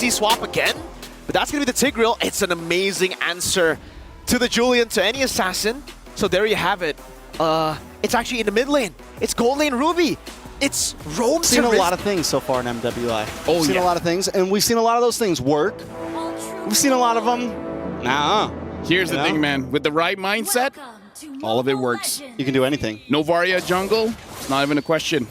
SD swap again, but that's going to be the Tigreal. It's an amazing answer to the Julian, to any assassin. So there you have it. It's actually in the mid lane. It's gold lane Ruby. It's Roam. We've seen a lot of things so far in MWI. Oh, we've seen a lot of things, and we've seen a lot of those things work. We've seen a lot of them. Nah. Here's the thing, man. With the right mindset, all of it works. You can do anything. Novaria jungle, it's not even a question.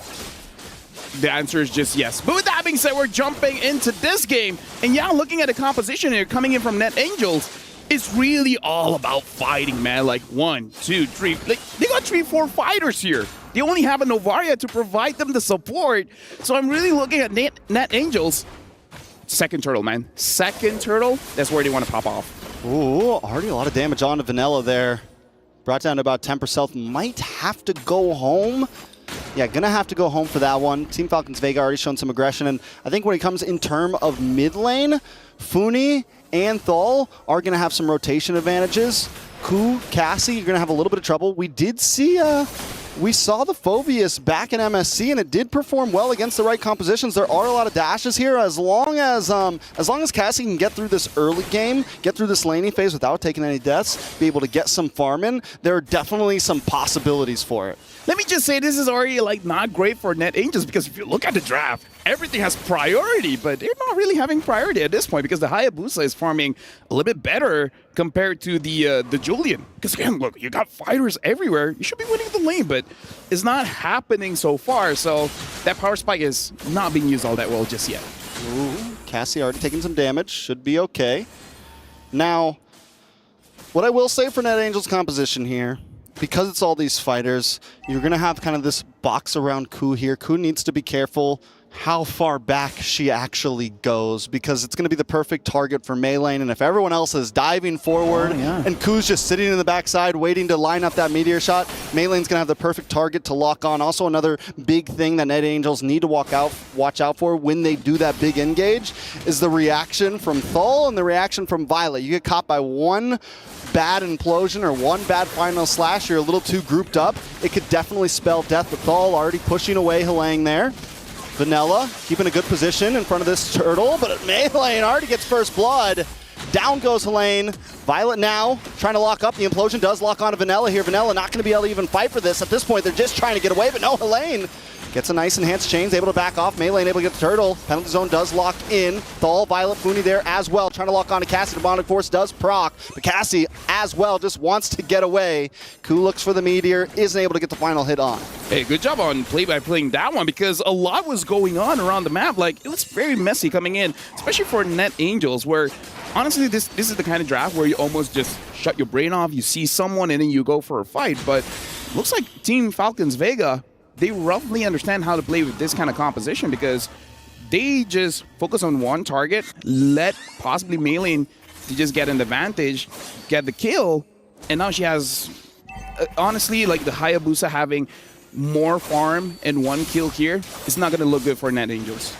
The answer is just yes. But with that being said, we're jumping into this game. And yeah, looking at the composition here, coming in from Net Angels, it's really all about fighting, man. Like 1, 2, 3. Like, they got 3, 4 fighters here. They only have a Novaria to provide them the support. So I'm really looking at Net Angels. Second turtle, man. Second turtle, that's where they want to pop off. Ooh, already a lot of damage on to Vanilla there. Brought down to about 10%. Might have to go home. Yeah, gonna have to go home for that one. Team FALCONS VEGA already shown some aggression, and I think when it comes in term of mid lane, Funi and Thal are gonna have some rotation advantages. Ku, Cassie, you're gonna have a little bit of trouble. We did see, we saw the Phoveus back in MSC, and it did perform well against the right compositions. There are a lot of dashes here. As long as Cassie can get through this early game, get through this laning phase without taking any deaths, be able to get some farm in, there are definitely some possibilities for it. Let me just say, this is already like not great for Net Angels, because if you look at the draft, everything has priority, but they're not really having priority at this point because the Hayabusa is farming a little bit better compared to the Julian. Because again, look, you got fighters everywhere. You should be winning the lane, but it's not happening so far. So that power spike is not being used all that well just yet. Ooh, Cassie already taking some damage. Should be okay. Now, what I will say for Net Angels composition here, because it's all these fighters, you're going to have kind of this box around Ku here. Ku needs to be careful how far back she actually goes, because it's going to be the perfect target for melee. And if everyone else is diving forward and Ku's just sitting in the backside waiting to line up that meteor shot, Melee's going to have the perfect target to lock on. Also, another big thing that Net Angels need to watch out for when they do that big engage is the reaction from Thal and the reaction from Violet. You get caught by one bad implosion or one bad final slash, you're a little too grouped up, it could definitely spell death. With Thal already pushing away Halang there. Vanilla keeping a good position in front of this turtle, but Melee already gets first blood. Down goes Helene. Violet now trying to lock up. The implosion does lock onto Vanilla here. Vanilla not going to be able to even fight for this. At this point, they're just trying to get away, but no, Helene gets a nice enhanced chains, able to back off. Melee able to get the turtle. Penalty zone does lock in. Thal, Violet, Funi there as well, trying to lock onto Cassie. Demonic Force does proc, but Cassie as well just wants to get away. Ku looks for the meteor, isn't able to get the final hit on. Hey, good job on play by playing that one, because a lot was going on around the map. Like, it was very messy coming in, especially for Net Angels, where honestly this is the kind of draft where you almost just shut your brain off, you see someone and then you go for a fight. But looks like Team FALCONS VEGA, they roughly understand how to play with this kind of composition, because they just focus on one target, let possibly Melee to just get an advantage, get the kill, and now she has, honestly, like the Hayabusa having more farm and one kill here, it's not going to look good for Net Angels.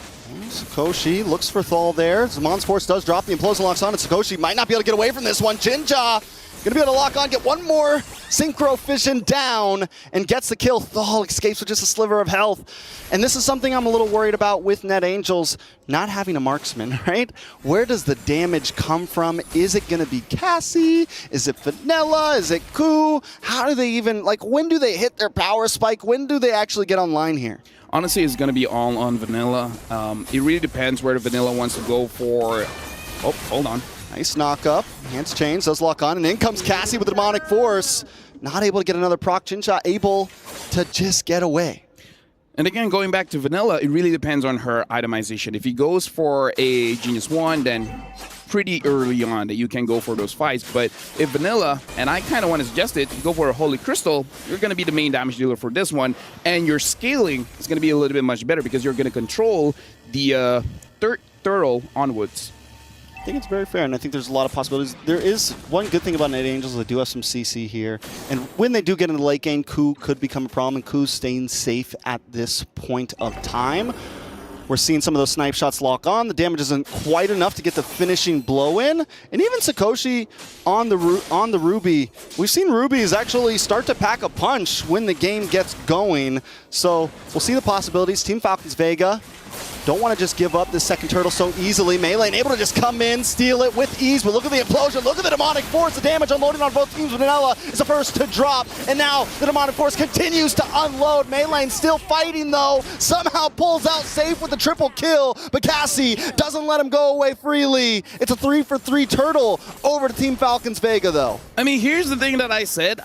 Sakoshi looks for Thal there. Zamon's Force does drop, the implosion locks on, and Sakoshi might not be able to get away from this one. Jinja gonna be able to lock on, get one more Synchro Fission down, and gets the kill. Thal escapes with just a sliver of health. And this is something I'm a little worried about with Net Angels not having a marksman, right? Where does the damage come from? Is it gonna be Cassie? Is it Vanilla? Is it Ku? How do they even, like, when do they hit their power spike? When do they actually get online here? Honestly, it's going to be all on Vanilla. It really depends where the Vanilla wants to go for. Oh, hold on. Nice knock up. Hands chains, does lock on, and in comes Cassie with the Demonic Force. Not able to get another proc. Jinja able to just get away. And again, going back to Vanilla, it really depends on her itemization. If he goes for a Genius 1, then pretty early on that you can go for those fights. But if Vanilla, and I kind of want to suggest it, you go for a Holy Crystal, you're going to be the main damage dealer for this one, and your scaling is going to be a little bit much better because you're going to control the third turtle onwards. I think it's very fair, and I think there's a lot of possibilities. There is one good thing about Net Angels, they do have some CC here. And when they do get into the late game, Ku could become a problem, and Ku's staying safe at this point of time. We're seeing some of those snipe shots lock on. The damage isn't quite enough to get the finishing blow in. And even Sakoshi on the Ruby. We've seen Rubies actually start to pack a punch when the game gets going. So we'll see the possibilities. Team FALCONS VEGA don't want to just give up this second turtle so easily. Melee able to just come in, steal it with ease, but look at the implosion, look at the demonic force, the damage unloading on both teams. Vanilla is the first to drop, and now the demonic force continues to unload. Melee still fighting though, somehow pulls out safe with the triple kill, but Cassie doesn't let him go away freely. It's a 3-for-3 turtle over to Team Falcons Vega though. I mean, here's the thing that I said.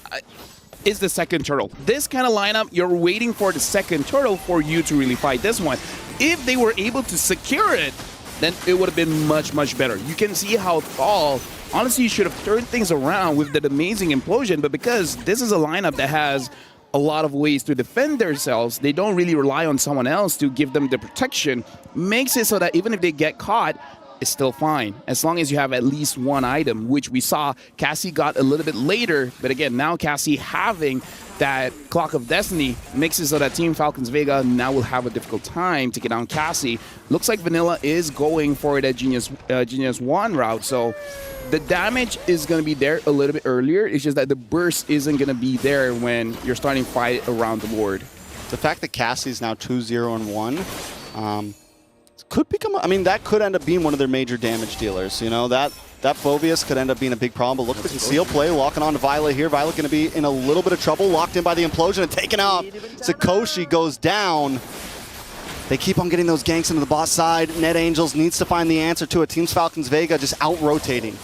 Is the second turtle. This kind of lineup, you're waiting for the second turtle for you to really fight this one. If they were able to secure it, then it would have been much, much better. You can see how Thal, honestly, should have turned things around with that amazing implosion, but because this is a lineup that has a lot of ways to defend themselves, they don't really rely on someone else to give them the protection, makes it so that even if they get caught, it's still fine, as long as you have at least one item, which we saw Cassie got a little bit later. But again, now Cassie having that Clock of Destiny makes it so that Team Falcons Vega now will have a difficult time taking down Cassie. Looks like Vanilla is going for that Genius 1 route, so the damage is going to be there a little bit earlier. It's just that the burst isn't going to be there when you're starting to fight around the Lord. The fact that Cassie's now 2-0-1, could become, I mean, that could end up being one of their major damage dealers. You know, that Phobius could end up being a big problem. But look at the conceal play, walking on to Violet here. Violet going to be in a little bit of trouble, locked in by the implosion and taken out. Sakoshi goes down. They keep on getting those ganks into the boss side. Net Angels needs to find the answer to it. Teams Falcons Vega just out-rotating.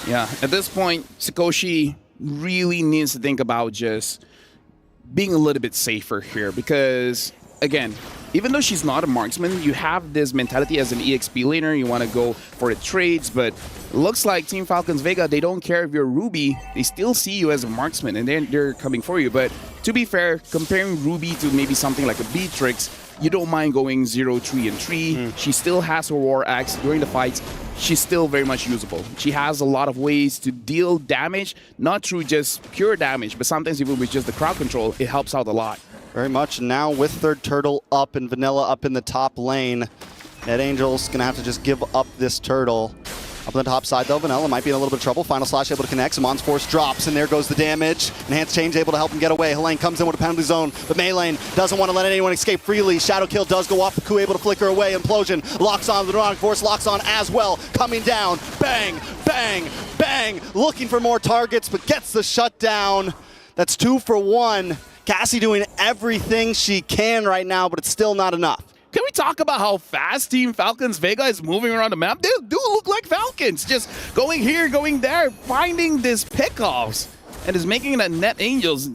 Yeah, at this point, Sakoshi really needs to think about just being a little bit safer here because, again, even though she's not a marksman, you have this mentality as an EXP laner. You want to go for the trades, but it looks like Team Falcons Vega, they don't care if you're Ruby. They still see you as a marksman, and they're coming for you. But to be fair, comparing Ruby to maybe something like a Beatrix, you don't mind going 0, 3, and 3. She still has her War Axe during the fights. She's still very much usable. She has a lot of ways to deal damage, not through just pure damage, but sometimes even with just the crowd control, it helps out a lot. Very much. Now with third turtle up and Vanilla up in the top lane, Net Angels going to have to just give up this turtle. Up on the top side, though, Vanilla might be in a little bit of trouble. Final Slash able to connect. Simon's Force drops, and there goes the damage. Enhanced Change able to help him get away. Helene comes in with a penalty zone, but Melee doesn't want to let anyone escape freely. Shadow Kill does go off. Ku able to flicker away. Implosion locks on. The Demonic Force locks on as well. Coming down. Bang, bang, bang. Looking for more targets, but gets the shutdown. That's 2 for 1. Cassie doing everything she can right now, but it's still not enough. Can we talk about how fast Team Falcons Vega is moving around the map? They do look like Falcons, just going here, going there, finding these pickoffs, and is making it Net Angels.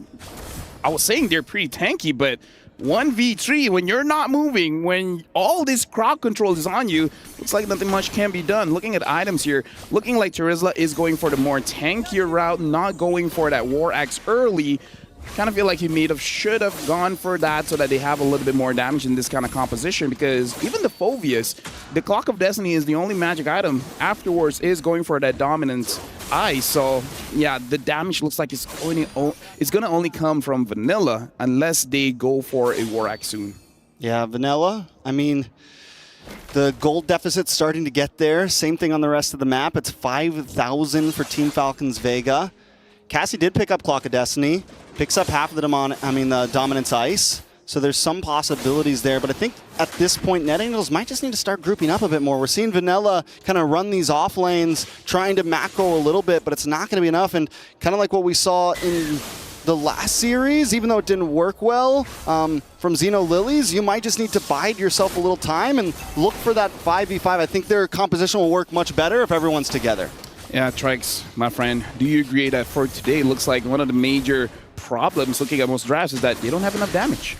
I was saying they're pretty tanky, but 1v3, when you're not moving, when all this crowd control is on you, looks like nothing much can be done. Looking at items here, looking like Terizla is going for the more tankier route, not going for that War Axe early. Kind of feel like he should have gone for that so that they have a little bit more damage in this kind of composition, because even the Phobius, the Clock of Destiny is the only magic item. Afterwards is going for that Dominance Eye. So yeah, the damage looks like it's going to only come from Vanilla unless they go for a War Axe soon. Yeah, Vanilla, I mean, the gold deficit's starting to get there. Same thing on the rest of the map. It's 5,000 for Team Falcons Vega. Cassie did pick up Clock of Destiny, picks up half of the Dominance Ice, so there's some possibilities there, but I think at this point, Net Angels might just need to start grouping up a bit more. We're seeing Vanilla kind of run these off lanes, trying to macro a little bit, but it's not going to be enough, and kind of like what we saw in the last series, even though it didn't work well from Xeno Lilies, you might just need to bide yourself a little time and look for that 5v5. I think their composition will work much better if everyone's together. Yeah, Trix, my friend, do you agree that for today, it looks like one of the major problems looking at most drafts is that they don't have enough damage,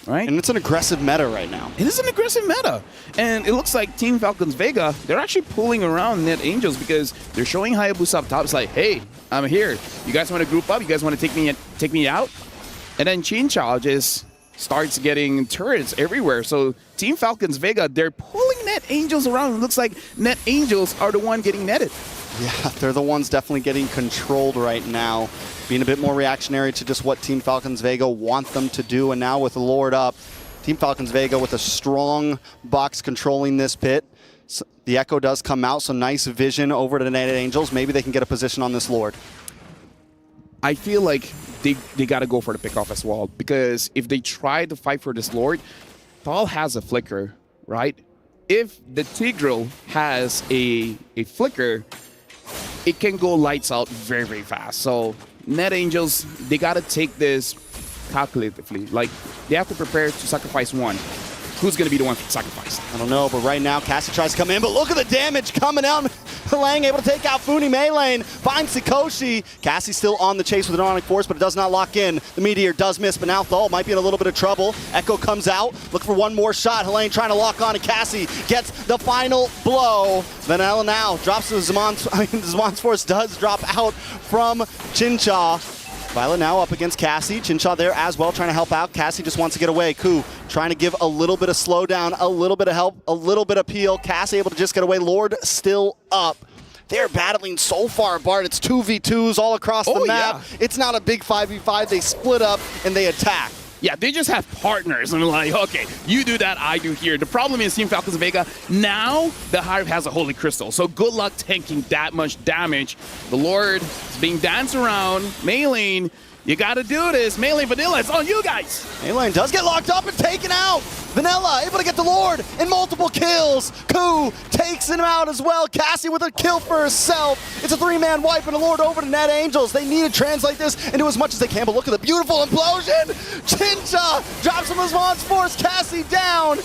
right? And it's an aggressive meta right now. It is an aggressive meta. And it looks like Team Falcons Vega, they're actually pulling around Net Angels because they're showing Hayabusa up top. It's like, hey, I'm here. You guys want to group up? You guys want to take me out? And then Chinchao just starts getting turrets everywhere. So Team Falcons Vega, they're pulling Net Angels around. It looks like Net Angels are the one getting netted. Yeah, they're the ones definitely getting controlled right now, being a bit more reactionary to just what Team Falcons Vega want them to do. And now with the Lord up, Team Falcons Vega with a strong box controlling this pit. So the Echo does come out, so nice vision over to the Net Angels. Maybe they can get a position on this Lord. I feel like they got to go for the pickoff as well, because if they try to fight for this Lord, Thal has a flicker, right? if the Tigreal has a flicker, it can go lights out very, very fast. So Net Angels, they got to take this calculatively. Like, they have to prepare to sacrifice one. Who's going to be the one sacrificed? I don't know, but right now, Cassie tries to come in, but look at the damage coming out. Lang able to take out Funi Meilane, finds Sikoshi. Cassie still on the chase with an Onyx Force, but it does not lock in. The Meteor does miss, but now Thal might be in a little bit of trouble. Echo comes out, look for one more shot. Helene trying to lock on, and Cassie gets the final blow. Vanilla now drops to Zmon's Force does drop out from Chincha. Violet now up against Cassie. Chincha there as well, trying to help out. Cassie just wants to get away. Ku trying to give a little bit of slowdown, a little bit of help, a little bit of peel. Cassie able to just get away. Lord still up. They're battling so far apart. It's 2v2s all across the map. Yeah. It's not a big 5v5. They split up and they attack. Yeah, they just have partners, and like, okay, you do that, I do here. The problem is Team FALCONS VEGA, now the Hive has a Holy Crystal, so good luck tanking that much damage. The Lord is being danced around. Meilane, you gotta do this. Meilane, Vanilla, it's on you guys. Meilane does get locked up and taken out. Vanilla able to get the Lord and multiple kills. Ku takes him out as well. Cassie with a kill for herself. It's a three-man wipe and a Lord over to Net Angels. They need to translate this into as much as they can, but look at the beautiful implosion. Chincha drops him as Zmon's Force. Cassie down.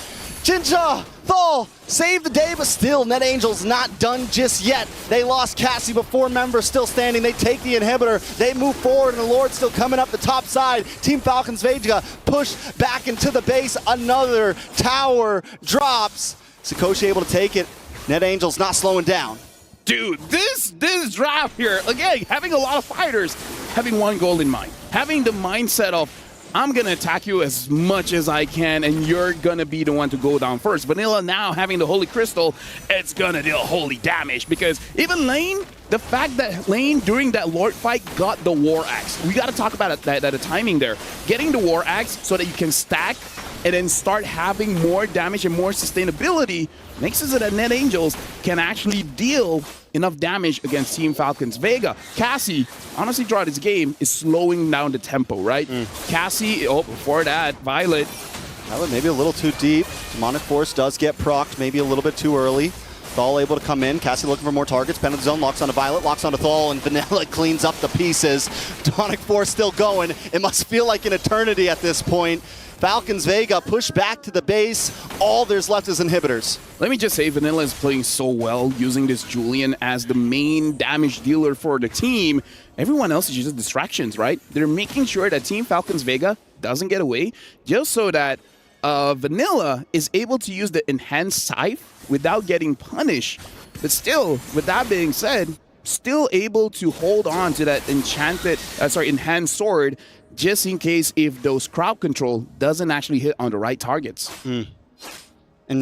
Chincha, Thal, save the day, but still, Net Angels not done just yet. They lost Cassie, but 4 members still standing. They take the inhibitor. They move forward, and the Lord still coming up the top side. Team FALCONS VEGA push back into the base. Another tower drops. Sikoshi able to take it. Net Angels not slowing down. Dude, this draft here, again, having a lot of fighters, having one goal in mind, having the mindset of, I'm going to attack you as much as I can, and you're going to be the one to go down first. Vanilla now having the Holy Crystal, it's going to deal holy damage, because even Lane, the fact that Lane during that Lord fight got the War Axe, we got to talk about the timing there. Getting the War Axe so that you can stack and then start having more damage and more sustainability makes it so that Net Angels can actually deal enough damage against Team FALCONS VEGA. Cassie, honestly, throughout this game, is slowing down the tempo, right? Cassie, before that, Violet. Violet maybe a little too deep. Demonic Force does get procced, maybe a little bit too early. Thal able to come in. Cassie looking for more targets. Penalty zone locks onto Violet, locks onto Thal, and Vanilla cleans up the pieces. Demonic Force still going. It must feel like an eternity at this point. FALCONS VEGA push back to the base. All there's left is inhibitors. Let me just say, Vanilla is playing so well, using this Julian as the main damage dealer for the team. Everyone else is just distractions, right? They're making sure that Team FALCONS VEGA doesn't get away, just so that Vanilla is able to use the enhanced scythe without getting punished. But still, with that being said, still able to hold on to that enhanced sword, just in case if those crowd control doesn't actually hit on the right targets. And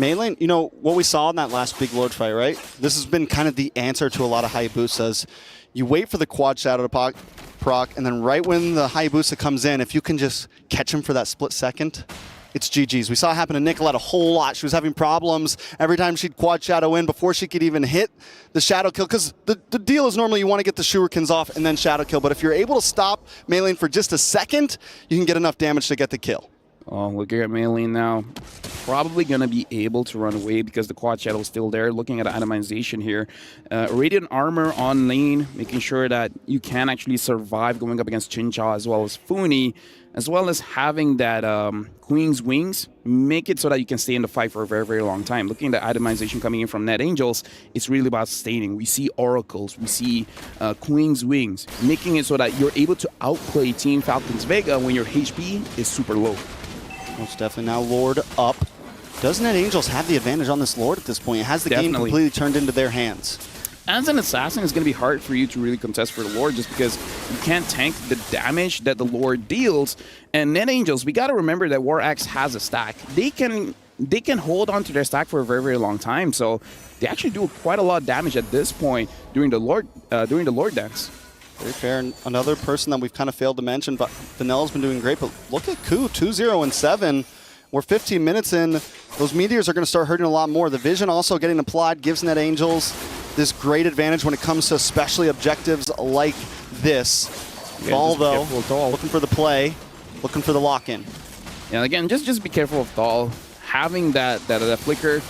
Meilane, you know, what we saw in that last big Lord fight, right? This has been kind of the answer to a lot of Hayabusas. You wait for the quad shadow to proc, and then right when the Hayabusa comes in, if you can just catch him for that split second, it's GG's. We saw it happen to Nicolette a whole lot. She was having problems every time she'd quad shadow in before she could even hit the shadow kill, because the deal is normally you want to get the shurikens off and then shadow kill, but if you're able to stop Meilane for just a second, you can get enough damage to get the kill. Oh, looking at Meilane now. Probably going to be able to run away because the quad shadow is still there. Looking at the atomization here. Radiant armor on lane, making sure that you can actually survive going up against Chincha as well as Funi, as well as having that Queen's Wings, make it so that you can stay in the fight for a very, very long time. Looking at the atomization coming in from Net Angels, it's really about sustaining. We see Oracles, we see Queen's Wings, making it so that you're able to outplay Team FALCONS VEGA when your HP is super low. Most definitely. Now Lord up. Does Net Angels have the advantage on this Lord at this point? It has the game completely turned into their hands. As an assassin, it's going to be hard for you to really contest for the Lord just because you can't tank the damage that the Lord deals. And Net Angels, we got to remember that War Axe has a stack. They can hold on to their stack for a very, very long time. So they actually do quite a lot of damage at this point during the Lord dance. Very fair. And another person that we've kind of failed to mention, but Vanilla's been doing great. But look at Ku, 2-0-7. We're 15 minutes in. Those meteors are going to start hurting a lot more. The vision also getting applied gives Net Angels this great advantage when it comes to especially objectives like this. Thal, though, looking for the play, looking for the lock-in. Yeah, again, just be careful of Thal. Having that flicker,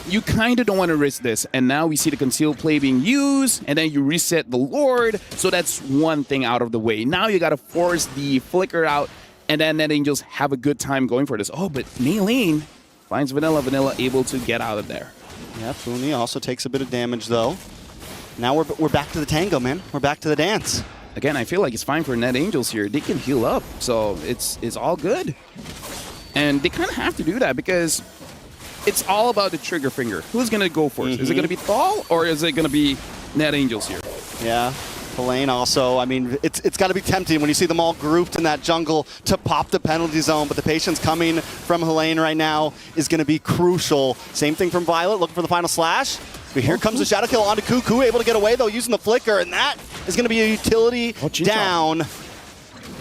you kind of don't want to risk this. And now we see the concealed play being used, and then you reset the Lord. So that's one thing out of the way. Now you got to force the flicker out, and then Net Angels have a good time going for this. Oh, but Maylene finds Vanilla. Vanilla able to get out of there. Yeah, Funi also takes a bit of damage, though. Now we're back to the tango, man. We're back to the dance. Again, I feel like it's fine for Net Angels here. They can heal up, so it's all good. And they kind of have to do that because it's all about the trigger finger. Who's going to go first? Is it going to be Thal or is it going to be Net Angels here? Yeah. Helene also, I mean, it's got to be tempting when you see them all grouped in that jungle to pop the penalty zone, but the patience coming from Helene right now is going to be crucial. Same thing from Violet, looking for the final slash. But here comes the shadow kill onto Cuckoo, able to get away though using the flicker, and that is going to be a utility down.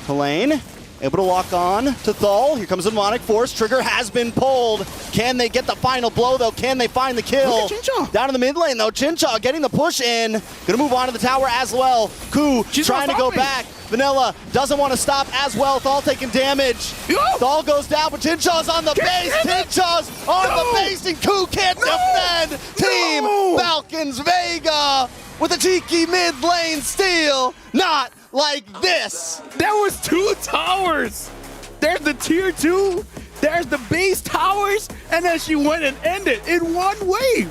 Helene able to lock on to Thal. Here comes the demonic force. Trigger has been pulled. Can they get the final blow though? Can they find the kill? Down in the mid lane though. Chincha getting the push in. Gonna move on to the tower as well. Koo trying to go back. Vanilla doesn't want to stop as well. Thal taking damage. Thal goes down, but Chincha's on the base. Chincha's on the base, and Koo can't defend. Team Falcons Vega with a cheeky mid lane steal. Not like this. There was 2 towers. There's the tier 2. There's the base towers, and then she went and ended in one wave.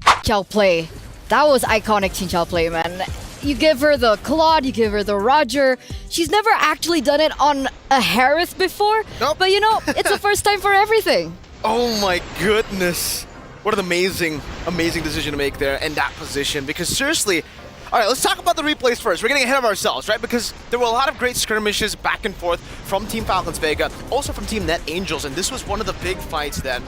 Chinchao play. That was iconic Chinchao play, man. You give her the Claude, you give her the Roger. She's never actually done it on a Harris before. Nope. But you know, it's the first time for everything. Oh my goodness. What an amazing decision to make there in that position. Because seriously, all right, let's talk about the replays first. We're getting ahead of ourselves, right? Because there were a lot of great skirmishes back and forth from Team Falcons Vega, also from Team Net Angels, and this was one of the big fights that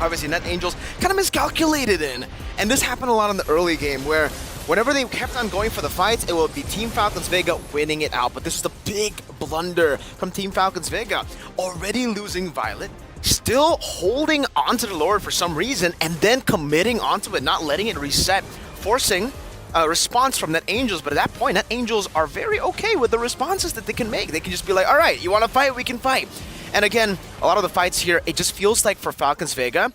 obviously Net Angels kind of miscalculated in. And this happened a lot in the early game where whenever they kept on going for the fights, it would be Team Falcons Vega winning it out. But this is the big blunder from Team Falcons Vega. Already losing Violet, still holding onto the Lord for some reason, and then committing onto it, not letting it reset, forcing a response from Net Angels. But at that point, Net Angels are very okay with the responses that they can make. They can just be like, all right, you want to fight? We can fight. And again, a lot of the fights here, it just feels like for Falcons Vega,